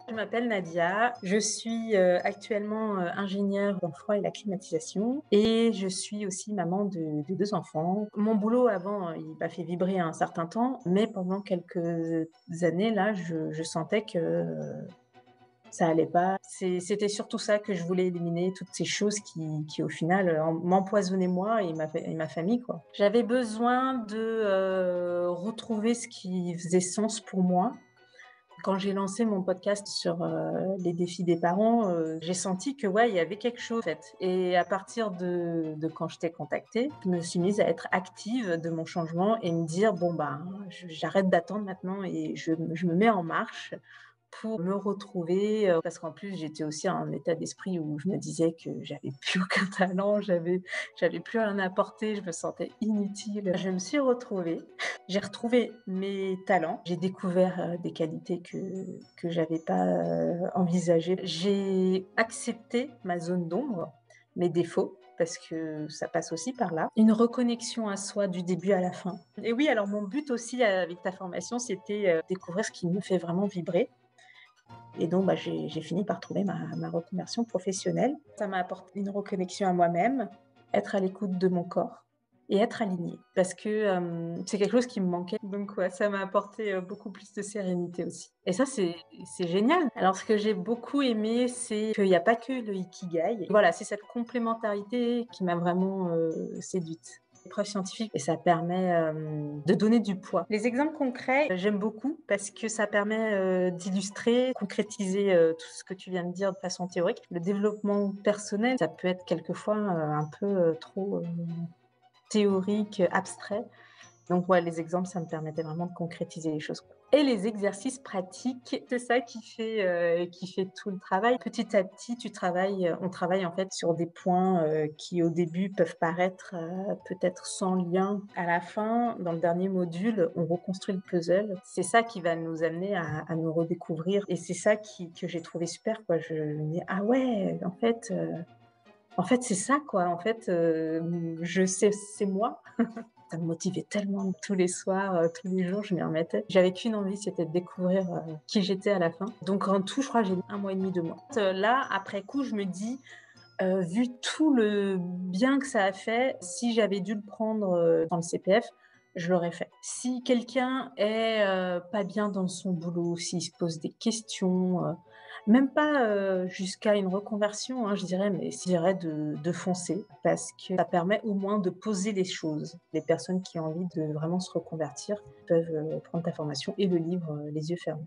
Je m'appelle Nadia, je suis actuellement ingénieure dans le froid et la climatisation et je suis aussi maman de 2 enfants. Mon boulot avant, il m'a fait vibrer un certain temps, mais pendant quelques années là, je sentais que ça allait pas. C'était surtout ça que je voulais éliminer, toutes ces choses qui au final, m'empoisonnaient moi et ma famille, quoi. J'avais besoin de retrouver ce qui faisait sens pour moi. Quand j'ai lancé mon podcast sur les défis des parents, j'ai senti que ouais, il y avait quelque chose en fait. Et à partir de quand je t'ai contactée, je me suis mise à être active de mon changement et me dire bon bah j'arrête d'attendre maintenant et je me mets en marche pour me retrouver, parce qu'en plus j'étais aussi en état d'esprit où je me disais que j'avais plus aucun talent, j'avais plus rien à apporter, je me sentais inutile. Je me suis retrouvée, j'ai retrouvé mes talents, j'ai découvert, des qualités que j'avais pas, envisagées. J'ai accepté ma zone d'ombre, mes défauts, parce que ça passe aussi par là. Une reconnexion à soi du début à la fin. Et oui, alors mon but aussi, avec ta formation, c'était, découvrir ce qui me fait vraiment vibrer. Et donc, bah, j'ai fini par trouver ma reconversion professionnelle. Ça m'a apporté une reconnexion à moi-même, être à l'écoute de mon corps et être alignée parce que, c'est quelque chose qui me manquait. Donc ouais, ça m'a apporté, beaucoup plus de sérénité aussi et ça, c'est génial. Alors ce que j'ai beaucoup aimé, c'est qu'il y a pas que le ikigai. Voilà, c'est cette complémentarité qui m'a vraiment, séduite. Preuves scientifiques et ça permet de donner du poids. Les exemples concrets, j'aime beaucoup parce que ça permet d'illustrer, concrétiser tout ce que tu viens de dire de façon théorique. Le développement personnel, ça peut être quelquefois un peu trop théorique, abstrait. Donc ouais, les exemples, ça me permettait vraiment de concrétiser les choses, quoi. Et les exercices pratiques, c'est ça qui fait tout le travail. Petit à petit, on travaille en fait sur des points, qui au début peuvent paraître, peut-être sans lien. À la fin, dans le dernier module, on reconstruit le puzzle. C'est ça qui va nous amener à nous redécouvrir et c'est ça que j'ai trouvé super, quoi. Je me dis: «Ah ouais, en fait, c'est ça, quoi. En fait, je sais c'est moi». Ça me motivait tellement tous les soirs, tous les jours, je m'y remettais. J'avais qu'une envie, c'était de découvrir, qui j'étais à la fin. Donc en tout, je crois, j'ai mis 1 mois et demi, 2 mois. Là, après coup, je me dis, vu tout le bien que ça a fait, si j'avais dû le prendre, dans le CPF, je l'aurais fait. Si quelqu'un est, pas bien dans son boulot, s'il se pose des questions, même pas, jusqu'à une reconversion, hein, je dirais, mais je dirais de foncer parce que ça permet au moins de poser les choses. Les personnes qui ont envie de vraiment se reconvertir peuvent, prendre ta formation et le livre, les yeux fermés.